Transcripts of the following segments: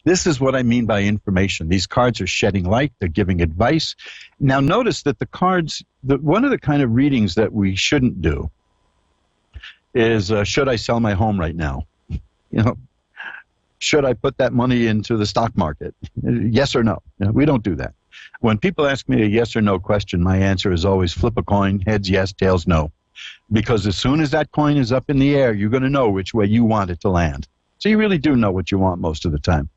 this is what I mean by information. These cards are shedding light. They're giving advice. Now, notice that the cards, one of the kind of readings that we shouldn't do is, should I sell my home right now? Should I put that money into the stock market? Yes or no? We don't do that. When people ask me a yes or no question, my answer is always flip a coin, heads yes, tails no. Because as soon as that coin is up in the air, you're going to know which way you want it to land. So you really do know what you want most of the time.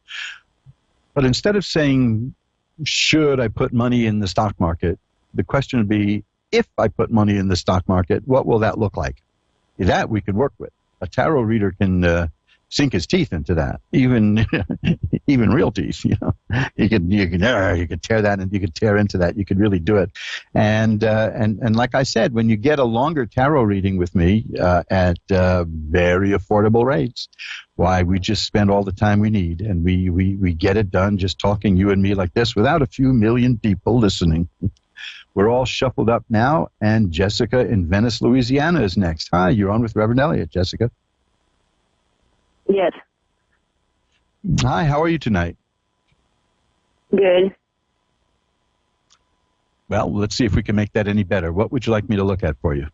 But instead of saying, should I put money in the stock market, the question would be, if I put money in the stock market, what will that look like? That we can work with. A tarot reader can sink his teeth into that, even real teeth. You could tear that, and you could tear into that. You could really do it, and like I said, when you get a longer tarot reading with me at very affordable rates, why, we just spend all the time we need, and we get it done just talking, you and me, like this, without a few million people listening. We're all shuffled up now, and Jessica in Venice, Louisiana is next. Hi, you're on with Reverend Elliot, Jessica. Yes. Hi, how are you tonight? Good. Well, let's see if we can make that any better. What would you like me to look at for you?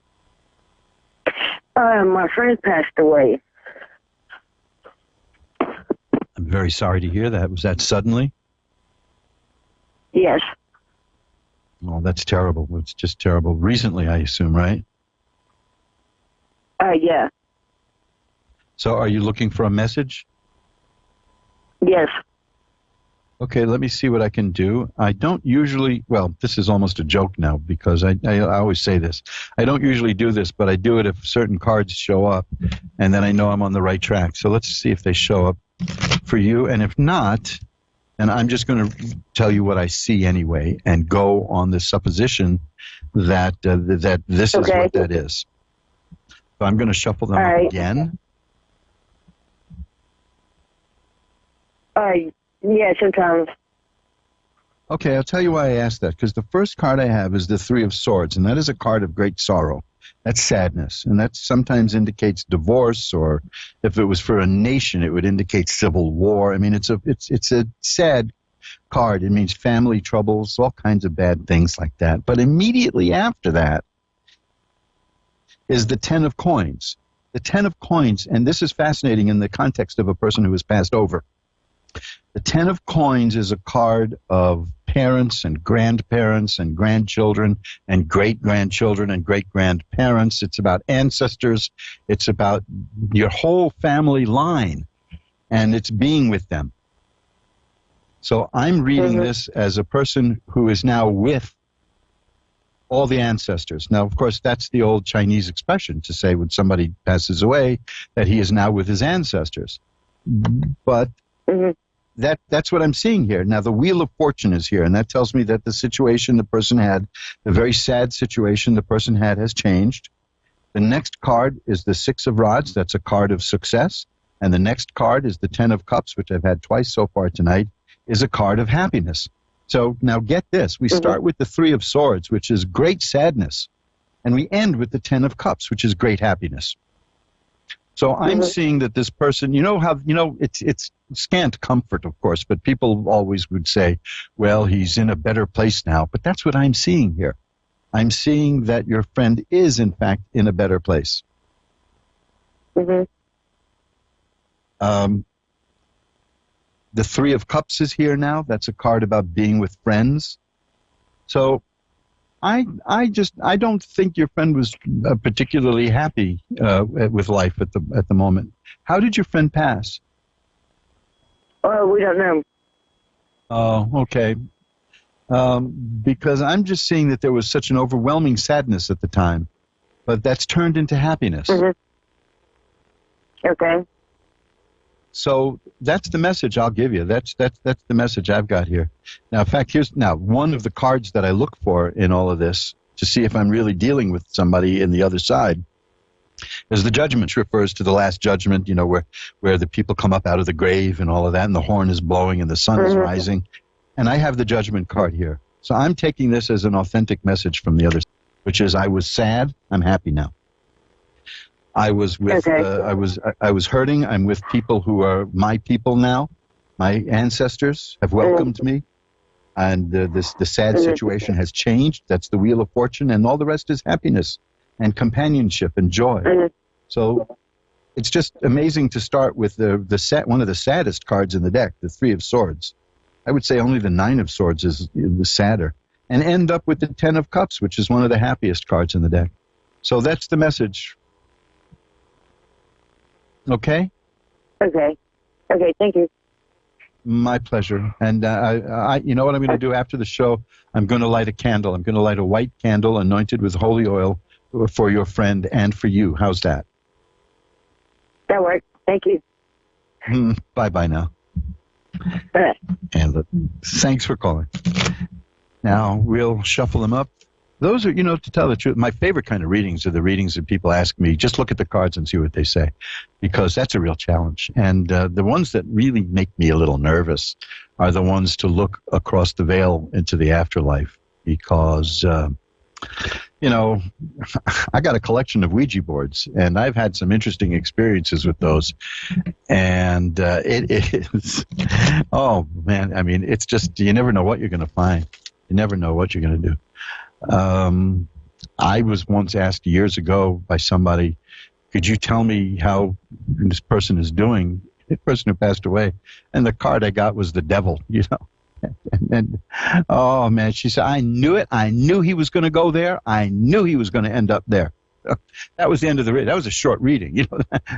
My friend passed away. I'm very sorry to hear that. Was that suddenly? Yes. Oh, that's terrible. It's just terrible. Recently, I assume, right? Yeah. So are you looking for a message? Yes. Okay, let me see what I can do. I don't usually, well, this is almost a joke now because I always say this. I don't usually do this, but I do it if certain cards show up, and then I know I'm on the right track. So let's see if they show up for you. And if not, then I'm just going to tell you what I see anyway and go on the supposition that that this is what that is. So I'm going to shuffle them up again. Yeah, sometimes. Okay, I'll tell you why I asked that, because the first card I have is the Three of Swords, and that is a card of great sorrow. That's sadness, and that sometimes indicates divorce, or if it was for a nation, it would indicate civil war. I mean, it's a sad card. It means family troubles, all kinds of bad things like that. But immediately after that is the Ten of Coins. The Ten of Coins, and this is fascinating in the context of a person who has passed over. The Ten of Coins is a card of parents and grandparents and grandchildren and great-grandchildren and great-grandparents. It's about ancestors. It's about your whole family line, and it's being with them. So I'm reading this as a person who is now with all the ancestors. Now, of course, that's the old Chinese expression to say when somebody passes away that he is now with his ancestors. But that's what I'm seeing here. Now, the Wheel of Fortune is here, and that tells me that the situation the person had, the very sad situation the person had, has changed. The next card is the Six of Rods. That's a card of success. And the next card is the Ten of Cups, which I've had twice so far tonight, is a card of happiness. So now get this. We start with the Three of Swords, which is great sadness, and we end with the Ten of Cups, which is great happiness. So I'm seeing that this person, it's scant comfort, of course, but people always would say, well, he's in a better place now. But that's what I'm seeing here. I'm seeing that your friend is, in fact, in a better place. The Three of Cups is here now. That's a card about being with friends. So I don't think your friend was particularly happy with life at the moment. How did your friend pass? We don't know. Oh, okay. Because I'm just seeing that there was such an overwhelming sadness at the time, but that's turned into happiness. Okay. So that's the message I'll give you. That's the message I've got here. Now, in fact, here's one of the cards that I look for in all of this to see if I'm really dealing with somebody in the other side is the Judgment, which refers to the Last Judgment, where the people come up out of the grave and all of that, and the horn is blowing and the sun is rising. And I have the Judgment card here. So I'm taking this as an authentic message from the other side, which is I was sad, I'm happy now. I was with, I was hurting. I'm with people who are my people now, My ancestors have welcomed me, and the sad situation has changed. That's the wheel of fortune, and all the rest is happiness and companionship and joy. So it's just amazing to start with one of the saddest cards in the deck, the Three of Swords. I would say only the Nine of Swords is the sadder, and end up with the Ten of Cups, which is one of the happiest cards in the deck. So that's the message. Okay? Okay. Okay, thank you. My pleasure. And you know what I'm going to do after the show? I'm going to light a candle. I'm going to light a white candle anointed with holy oil for your friend and for you. How's that? That works. Thank you. Bye-bye now. Bye. And thanks for calling. Now, we'll shuffle them up. Those are, to tell the truth, my favorite kind of readings are the readings that people ask me, just look at the cards and see what they say, because that's a real challenge. And the ones that really make me a little nervous are the ones to look across the veil into the afterlife, because, I got a collection of Ouija boards, and I've had some interesting experiences with those. And it is, oh, man, I mean, it's just, you never know what you're going to find. You never know what you're going to do. I was once asked years ago by somebody, could you tell me how this person is doing, the person who passed away? And the card I got was the devil, And oh, man, she said, I knew it. I knew he was going to go there. I knew he was going to end up there. That was the end of the reading. That was a short reading.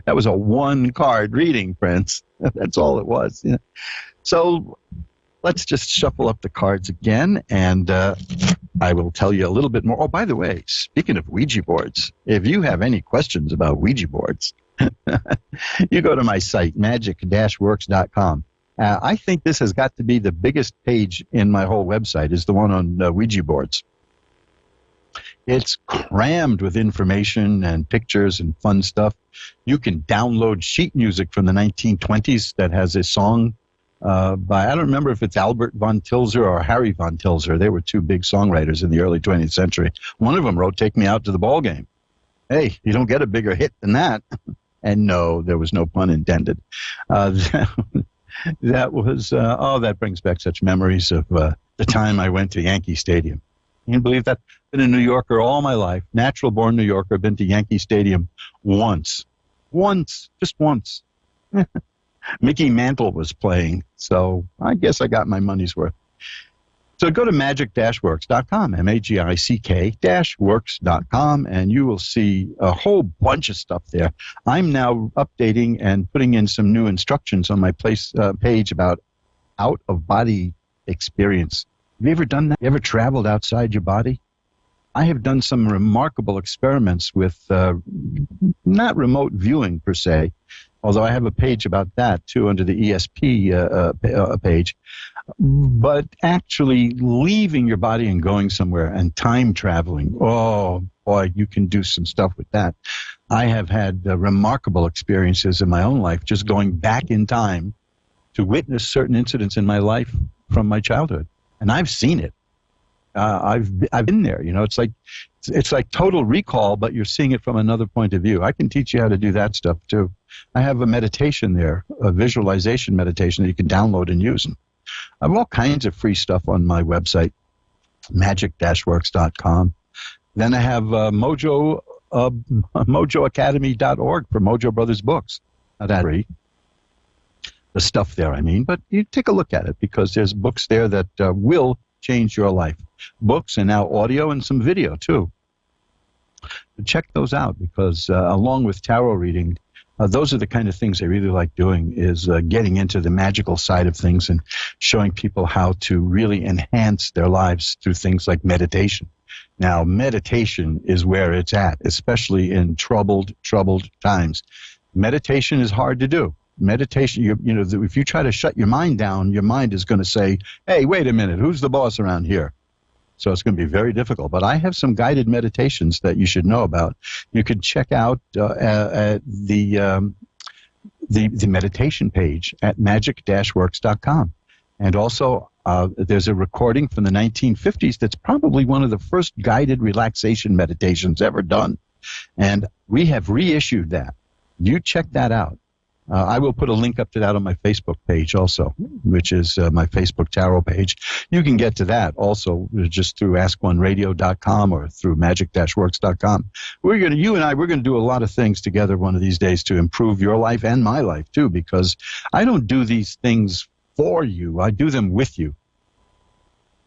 That was a one-card reading, friends. That's all it was. So let's just shuffle up the cards again, and I will tell you a little bit more. Oh, by the way, speaking of Ouija boards, if you have any questions about Ouija boards, you go to my site, magic-works.com. I think this has got to be the biggest page in my whole website, is the one on Ouija boards. It's crammed with information and pictures and fun stuff. You can download sheet music from the 1920s that has a song by, I don't remember if it's Albert von Tilzer or Harry von Tilzer. They were two big songwriters in the early 20th century. One of them wrote Take Me Out to the Ball Game. Hey, you don't get a bigger hit than that. And no, there was no pun intended. That was, that brings back such memories of the time I went to Yankee Stadium. You can believe that? Been a New Yorker all my life, natural-born New Yorker, been to Yankee Stadium once, just once. Mickey Mantle was playing, so I guess I got my money's worth. So go to magic-works.com, magick-works.com, and you will see a whole bunch of stuff there. I'm now updating and putting in some new instructions on my page about out-of-body experience. Have you ever done that? You ever traveled outside your body? I have done some remarkable experiments with not remote viewing per se, although I have a page about that too under the ESP page, but actually leaving your body and going somewhere and time traveling. Oh, boy, you can do some stuff with that. I have had remarkable experiences in my own life just going back in time to witness certain incidents in my life from my childhood. And I've seen it. I've been there. It's like Total Recall, but you're seeing it from another point of view. I can teach you how to do that stuff too. I have a meditation there, a visualization meditation that you can download and use. I have all kinds of free stuff on my website, magic-works.com. Then I have mojoacademy.org for Mojo Brothers books. Now that's free. The stuff there, I mean, but you take a look at it because there's books there that will change your life. Books and now audio and some video too. Check those out because along with tarot reading, those are the kind of things I really like doing, is getting into the magical side of things and showing people how to really enhance their lives through things like meditation. Now, meditation is where it's at, especially in troubled times. Meditation is hard to do. Meditation, if you try to shut your mind down, your mind is going to say, hey, wait a minute, who's the boss around here? So it's going to be very difficult. But I have some guided meditations that you should know about. You can check out the meditation page at magic-works.com. And also, there's a recording from the 1950s that's probably one of the first guided relaxation meditations ever done. And we have reissued that. You check that out. I will put a link up to that on my Facebook page also. which is my Facebook tarot page. You can get to that also just through askoneradio.com or through magic-works.com. You and I, we're going to do a lot of things together one of these days to improve your life and my life too, because I don't do these things for you. I do them with you.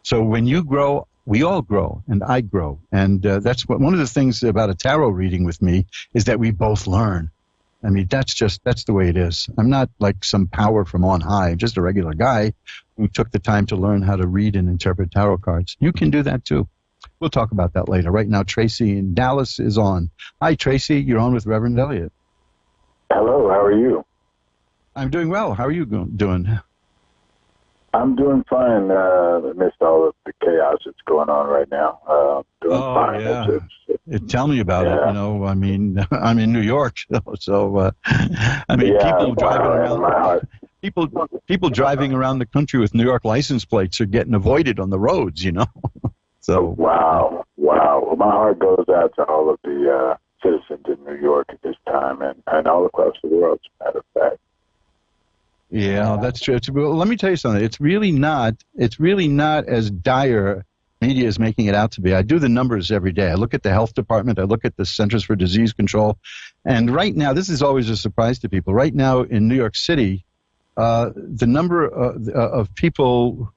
So when you grow, we all grow, and I grow. And that's one of the things about a tarot reading with me is that we both learn. I mean, that's the way it is. I'm not like some power from on high. I'm just a regular guy who took the time to learn how to read and interpret tarot cards. You can do that too. We'll talk about that later. Right now, Tracy in Dallas is on. Hi, Tracy. You're on with Reverend Elliot. Hello. How are you? I'm doing well. How are you doing? I'm doing fine. Amidst all of the chaos that's going on right now. Doing fine. Yeah. Tell me about it. You know, I mean, I'm in New York, so I mean, people driving around. People driving around the country with New York license plates are getting avoided on the roads. You know. So. Wow. Well, my heart goes out to all of the citizens in New York at this time, and all across the world, as a matter of fact. Yeah, that's true. Well, let me tell you something. It's really not as dire media is making it out to be. I do the numbers every day. I look at the health department. I look at the Centers for Disease Control. And right now, this is always a surprise to people. Right now in New York City, the number of people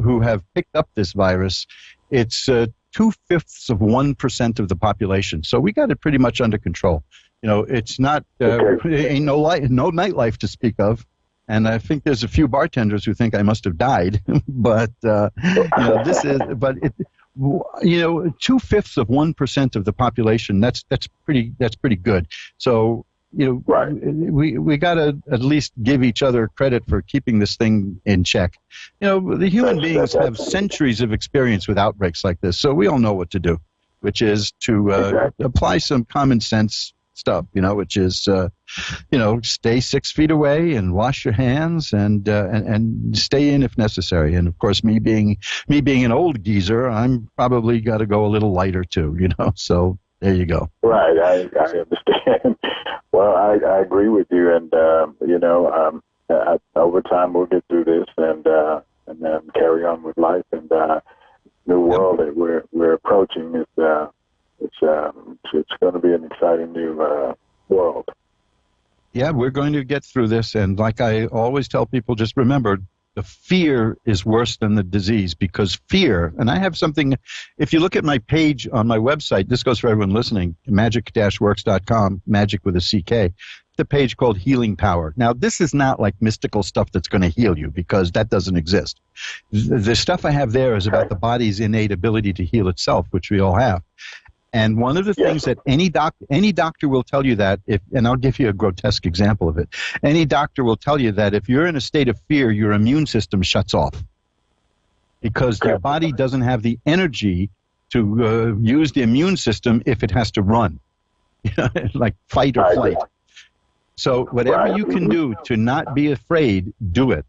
who have picked up this virus, it's 2/5 of the population. So we got it pretty much under control. You know, it's not, ain't no nightlife to speak of. And I think there's a few bartenders who think I must have died, but you know, this is. But it, you know, 2/5 of the population. That's pretty good. So you know, right. we got to at least give each other credit for keeping this thing in check. You know, the human beings have centuries of experience with outbreaks like this, so we all know what to do, which is to apply some common sense stuff, you know, which is, you know, stay 6 feet away and wash your hands and stay in if necessary. And of course, me being an old geezer, I'm probably got to go a little lighter too, you know. So there you go. Right, I understand. Well, I agree with you, and you know, over time we'll get through this and then carry on with life. And new world that we're approaching is. It's going to be an exciting new world. Yeah, we're going to get through this, and like I always tell people, just remember, the fear is worse than the disease, because fear, and I have something, if you look at my page on my website, this goes for everyone listening, magic-works.com, magic with a CK, the page called Healing Power. Now, this is not like mystical stuff that's going to heal you, because that doesn't exist. The stuff I have there is about the body's innate ability to heal itself, which we all have. And one of the things that any doctor will tell you that, and I'll give you a grotesque example of it, any doctor will tell you that if you're in a state of fear, your immune system shuts off, because your body doesn't have the energy to use the immune system if it has to run, like fight or flight. So whatever you can do to not be afraid, do it.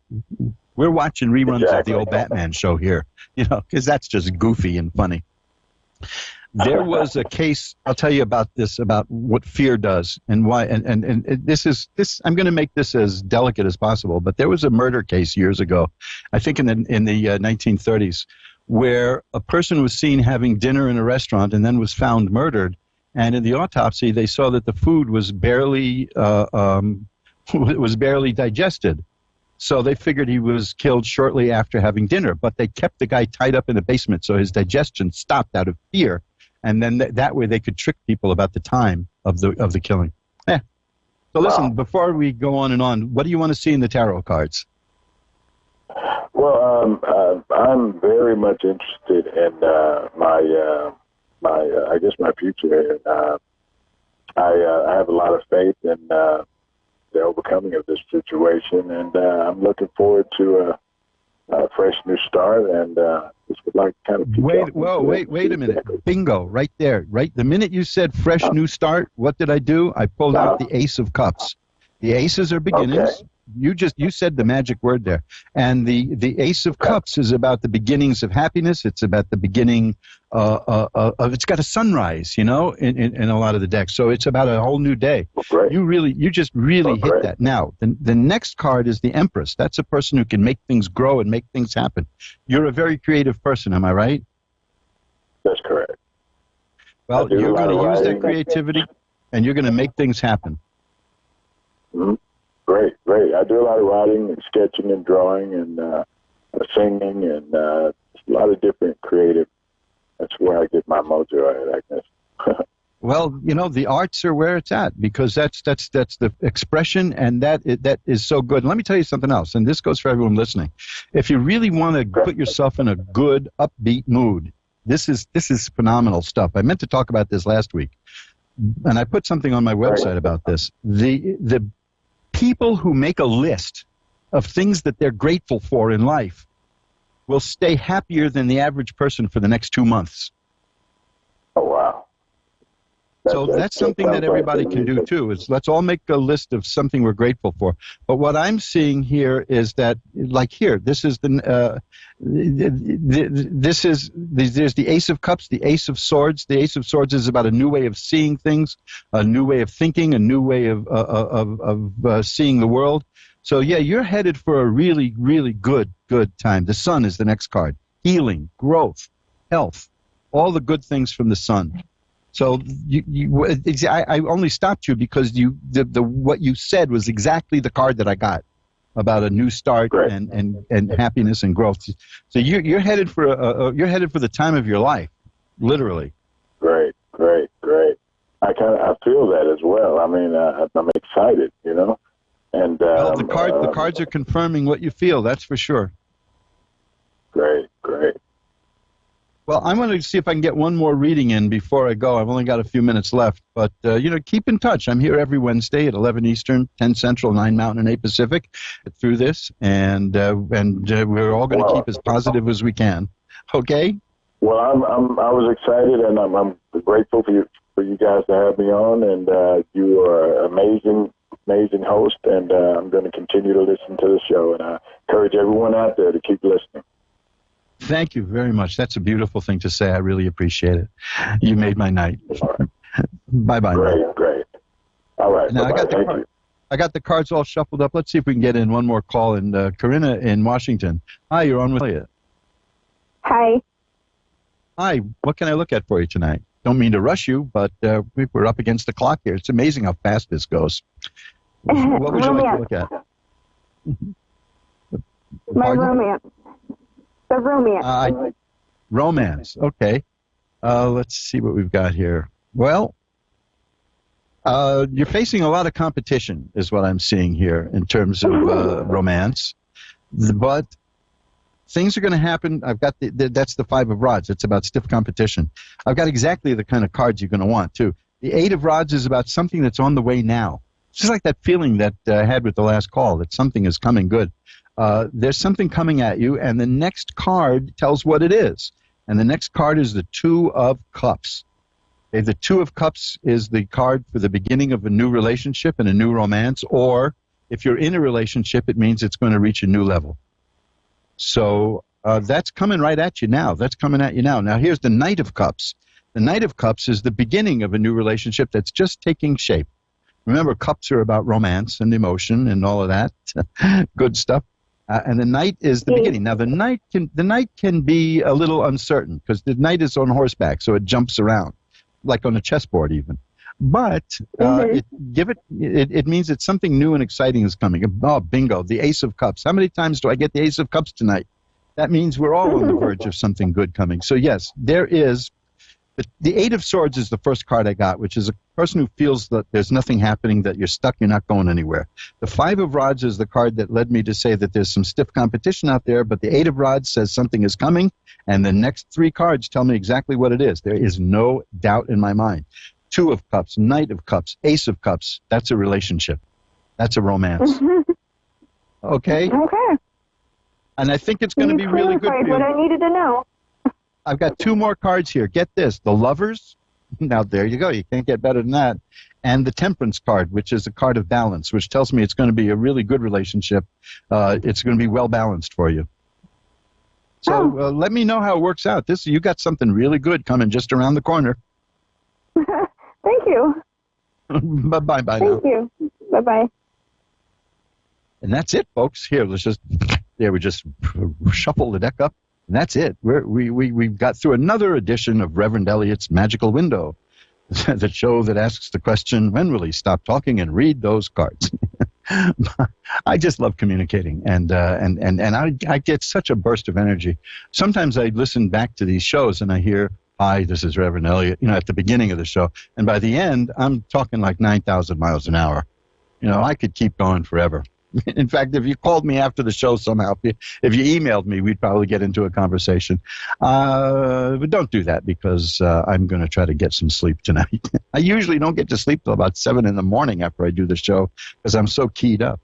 We're watching reruns of the old Batman show here, you know, because that's just goofy and funny. There was a case, I'll tell you about this, about what fear does and why, and this, I'm going to make this as delicate as possible, but there was a murder case years ago, I think in the 1930s, where a person was seen having dinner in a restaurant and then was found murdered, and in the autopsy they saw that the food was barely digested. So they figured he was killed shortly after having dinner, but they kept the guy tied up in the basement so his digestion stopped out of fear. And then that way they could trick people about the time of the killing. So listen, before we go on and on, what do you want to see in the tarot cards? Well, I'm very much interested in my future. I have a lot of faith in the overcoming of this situation, and I'm looking forward to a fresh new start, and just would like to kind of wait a minute. Bingo, right there. Right, the minute you said fresh new start, what did I do? I pulled out the Ace of Cups. The aces are beginnings. You said the magic word there. And the Ace of Cups is about the beginnings of happiness. It's about the beginning of, it's got a sunrise, in a lot of the decks. So it's about a whole new day. Great. You just really hit that. Now, the next card is the Empress. That's a person who can make things grow and make things happen. You're a very creative person, am I right? That's correct. Well, you're going to use that creativity, and you're going to make things happen. Mm-hmm. Great. I do a lot of writing and sketching and drawing and singing and a lot of different creative. That's where I get my mojo at, I guess. Well, the arts are where it's at, because that's the expression, and that is so good. And let me tell you something else, and this goes for everyone listening. If you really want to put yourself in a good, upbeat mood, this is phenomenal stuff. I meant to talk about this last week, and I put something on my website about this. The people who make a list of things that they're grateful for in life will stay happier than the average person for the next 2 months. Oh, wow. So that's something that everybody can do too, is let's all make a list of something we're grateful for. But what I'm seeing here is that, like here, there's the Ace of Cups, the Ace of Swords. The Ace of Swords is about a new way of seeing things, a new way of thinking, a new way of seeing the world. So yeah, you're headed for a really, really good time. The Sun is the next card. Healing, growth, health, all the good things from the Sun. So I only stopped you because what you said was exactly the card that I got about a new start and happiness and growth. So you're headed for the time of your life, literally. Great. I feel that as well. I mean, I'm excited, and well, the cards are confirming what you feel. That's for sure. Great. Well, I'm going to see if I can get one more reading in before I go. I've only got a few minutes left. But, keep in touch. I'm here every Wednesday at 11 Eastern, 10 Central, 9 Mountain, and 8 Pacific through this. And we're all going to keep as positive as we can. Okay? Well, I was excited, and I'm grateful for you guys to have me on. And you are an amazing host. And I'm going to continue to listen to the show. And I encourage everyone out there to keep listening. Thank you very much. That's a beautiful thing to say. I really appreciate it. You made my night. Bye-bye. Great. All right. Now, I got the cards all shuffled up. Let's see if we can get in one more call. And Corinna in Washington. Hi, you're on with Elliot. Hi. Hi. What can I look at for you tonight? Don't mean to rush you, but we're up against the clock here. It's amazing how fast this goes. What would you like to look at? My romance. The romance. Romance. Okay. Let's see what we've got here. Well, you're facing a lot of competition, is what I'm seeing here in terms of romance. But things are going to happen. I've got that's the Five of Rods. It's about stiff competition. I've got exactly the kind of cards you're going to want too. The Eight of Rods is about something that's on the way now. It's just like that feeling that I had with the last call, that something is coming good. There's something coming at you, and the next card tells what it is. And the next card is the Two of Cups. Okay, the Two of Cups is the card for the beginning of a new relationship and a new romance, or if you're in a relationship, it means it's going to reach a new level. So that's coming right at you now. Now, here's the Knight of Cups. The Knight of Cups is the beginning of a new relationship that's just taking shape. Remember, cups are about romance and emotion and all of that good stuff. And the Knight is the beginning. Now, the Knight can be a little uncertain because the Knight is on horseback, so it jumps around, like on a chessboard even. But it means that something new and exciting is coming. Oh, bingo, the Ace of Cups. How many times do I get the Ace of Cups tonight? That means we're all on the verge of something good coming. So, yes, there is. The Eight of Swords is the first card I got, which is a person who feels that there's nothing happening, that you're stuck, you're not going anywhere. The Five of Rods is the card that led me to say that there's some stiff competition out there, but the Eight of Rods says something is coming, and the next three cards tell me exactly what it is. There is no doubt in my mind. Two of Cups, Knight of Cups, Ace of Cups, that's a relationship. That's a romance. Okay? Okay. And I think it's going to be really good for you. What I needed to know. I've got two more cards here. Get this. The Lovers. Now, there you go. You can't get better than that. and the Temperance card, which is a card of balance, which tells me it's going to be a really good relationship. It's going to be well balanced for you. So let me know how it works out. You got something really good coming just around the corner. Thank you. Bye now. Thank you. Bye-bye. And that's it, folks. Here, we just shuffle the deck up, and that's it. We've got through another edition of Reverend Elliot's Magical Window, the show that asks the question, when will he stop talking and read those cards? I just love communicating, and I get such a burst of energy. Sometimes I listen back to these shows and I hear, "Hi, this is Reverend Elliot," at the beginning of the show, and by the end, I'm talking like 9,000 miles an hour. I could keep going forever. In fact, if you called me after the show somehow, if you emailed me, we'd probably get into a conversation. But don't do that, because I'm going to try to get some sleep tonight. I usually don't get to sleep till about 7 in the morning after I do the show, because I'm so keyed up.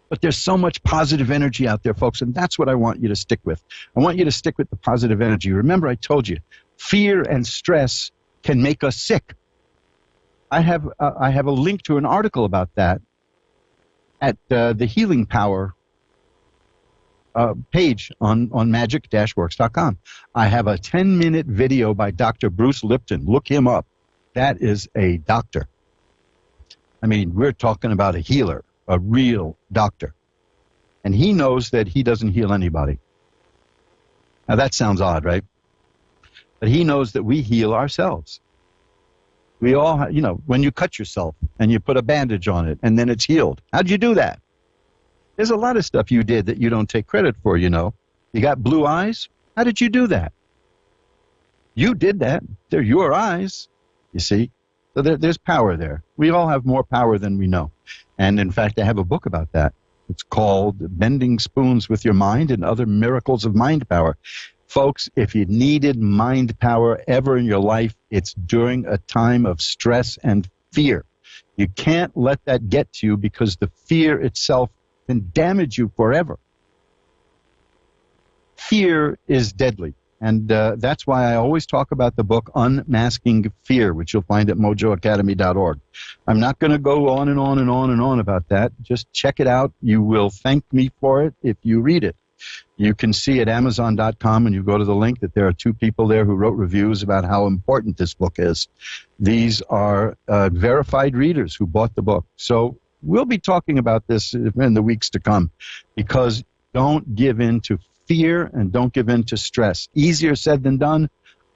But there's so much positive energy out there, folks, and that's what I want you to stick with. I want you to stick with the positive energy. Remember, I told you, fear and stress can make us sick. I have a link to an article about that at the Healing Power page on magic-works.com. I have a 10-minute video by Dr. Bruce Lipton. Look him up. That is a doctor. I mean, we're talking about a healer, a real doctor. And he knows that he doesn't heal anybody. Now, that sounds odd, right? But he knows that we heal ourselves. We all, when you cut yourself and you put a bandage on it and then it's healed. How'd you do that? There's a lot of stuff you did that you don't take credit for, You got blue eyes? How did you do that? You did that. They're your eyes, you see. So there's power there. We all have more power than we know. And in fact, I have a book about that. It's called Bending Spoons with Your Mind and Other Miracles of Mind Power. Folks, if you needed mind power ever in your life, it's during a time of stress and fear. You can't let that get to you, because the fear itself can damage you forever. Fear is deadly. And that's why I always talk about the book Unmasking Fear, which you'll find at mojoacademy.org. I'm not going to go on and on and on and on about that. Just check it out. You will thank me for it if you read it. You can see at Amazon.com, and you go to the link, that there are 2 people there who wrote reviews about how important this book is. These are verified readers who bought the book. So we'll be talking about this in the weeks to come, because don't give in to fear and don't give in to stress. Easier said than done.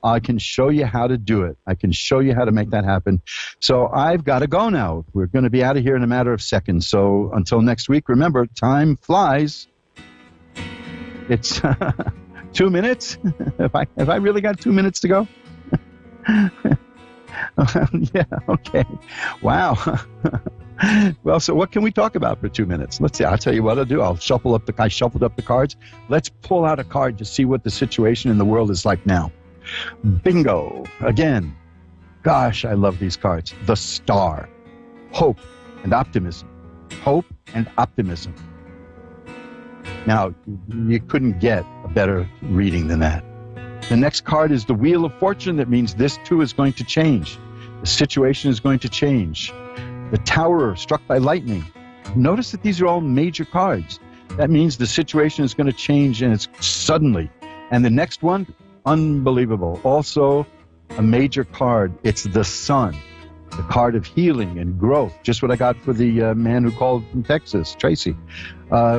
I can show you how to do it. I can show you how to make that happen. So I've got to go now. We're going to be out of here in a matter of seconds. So until next week, remember, time flies. It's 2 minutes. Have I really got 2 minutes to go? Yeah, okay. Wow. Well, so what can we talk about for 2 minutes? Let's see. I'll tell you what I'll do. I shuffled up the cards. Let's pull out a card to see what the situation in the world is like now. Bingo. Again. Gosh, I love these cards. The Star. Hope and optimism. Hope and optimism. Now, you couldn't get a better reading than that. The next card is the Wheel of Fortune. That means this too is going to change. The situation is going to change. The Tower, struck by lightning. Notice that these are all major cards. That means the situation is going to change, and it's suddenly. And the next one, unbelievable. Also a major card. It's the Sun, the card of healing and growth. Just what I got for the man who called from Texas, Tracy.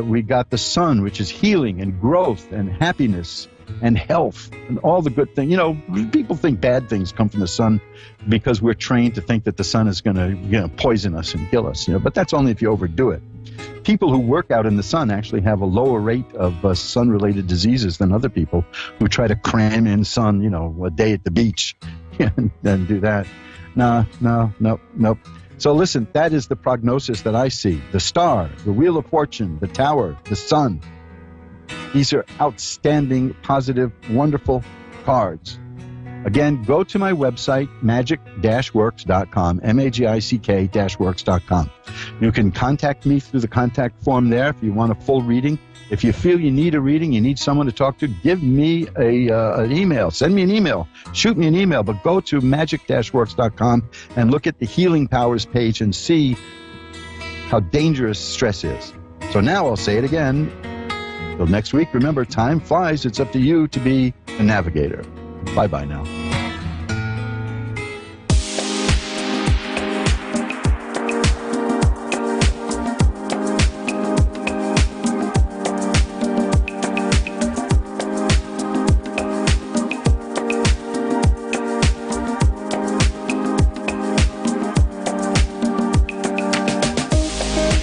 We got the Sun, which is healing and growth and happiness and health and all the good things. People think bad things come from the sun because we're trained to think that the sun is going to poison us and kill us. But that's only if you overdo it. People who work out in the sun actually have a lower rate of sun-related diseases than other people who try to cram in sun, a day at the beach and then do that. No. So listen, that is the prognosis that I see. The Star, the Wheel of Fortune, the Tower, the Sun. These are outstanding, positive, wonderful cards. Again, go to my website, magic-works.com, magic-works.com. You can contact me through the contact form there if you want a full reading. If you feel you need a reading, you need someone to talk to, give me an email. Send me an email. Shoot me an email. But go to magic-works.com and look at the Healing Powers page and see how dangerous stress is. So now I'll say it again. Till next week, remember, time flies. It's up to you to be a navigator. Bye-bye now.